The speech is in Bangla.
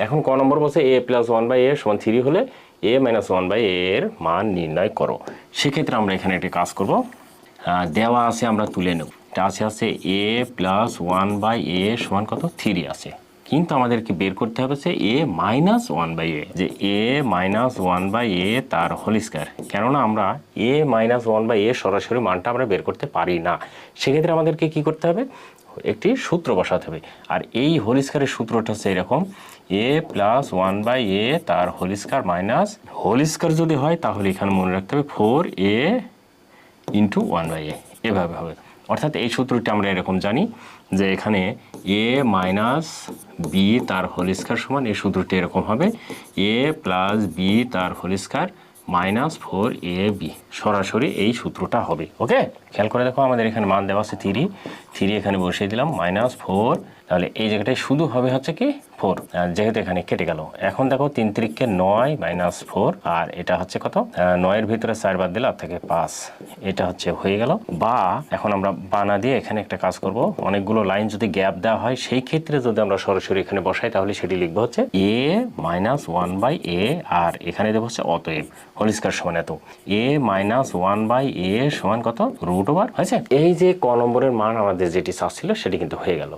এখন ক নম্বর বলছে a প্লাস 1/a সমান 3 হলে a মাইনাস 1/a এর মান নির্ণয় করো। সেক্ষেত্রে আমরা এখানে একটা কাজ করব, দেওয়া আছে আমরা তুলে নেব। এটা আছে a প্লাস 1/a সমান কত 3 আছে, কিন্তু আমাদেরকে বের করতে হবে যে a মাইনাস 1/a, যে a মাইনাস 1/a তার হোল স্কয়ার। কেননা আমরা a মাইনাস 1/a সরাসরি মানটা আমরা বের করতে পারি না, সেক্ষেত্রে আমাদেরকে কি করতে হবে, একটি সূত্র বসাতে হবে। আর এই হোল স্কয়ারের সূত্রটা হচ্ছে এরকম, a প্লাস 1/a তার whole square minus whole square যদি হয় তাহলে এখানে মনে রাখতে হবে 4a ইন্টু 1/a, এভাবে হবে। অর্থাৎ এই সূত্রটি আমরা এরকম জানি যে এখানে a মাইনাস বি তার হোল স্কয়ার সমান, এই সূত্রটি এরকম হবে a প্লাস বি তার হোল স্কয়ার মাইনাস 4ab, সরাসরি এই সূত্রটা হবে। ওকে, খেয়াল করে দেখো আমাদের এখানে মান দেওয়া আছে 3 এখানে বসিয়ে দিলাম মাইনাস 4, তাহলে এই জায়গাটায় শুধু হবে হচ্ছে কি 4, যেহেতু এখানে কেটে গেল। এখন দেখো 3 3 9 মাইনাস 4, আর এটা হচ্ছে কত, 9 এর ভিতরে 4 বাদ দিলে আর থাকে 5, এটা হচ্ছে হয়ে গেল। বা এখন আমরা বানা দিয়ে এখানে একটা কাজ করব, অনেকগুলো লাইন যদি গ্যাপ দেওয়া হয় সেই ক্ষেত্রে যদি আমরা সরাসরি এখানে বসাই তাহলে সেটি লিখবো হচ্ছে a মাইনাস 1/a, আর এখানে দেবো হচ্ছে অতএব হোল স্কয়ার সমান এত, a মাইনাস 1/a সমান কত √, হয়েছে। এই যে ক নম্বরের মান আমাদের যেটি চাচ্ছিল সেটি কিন্তু হয়ে গেল।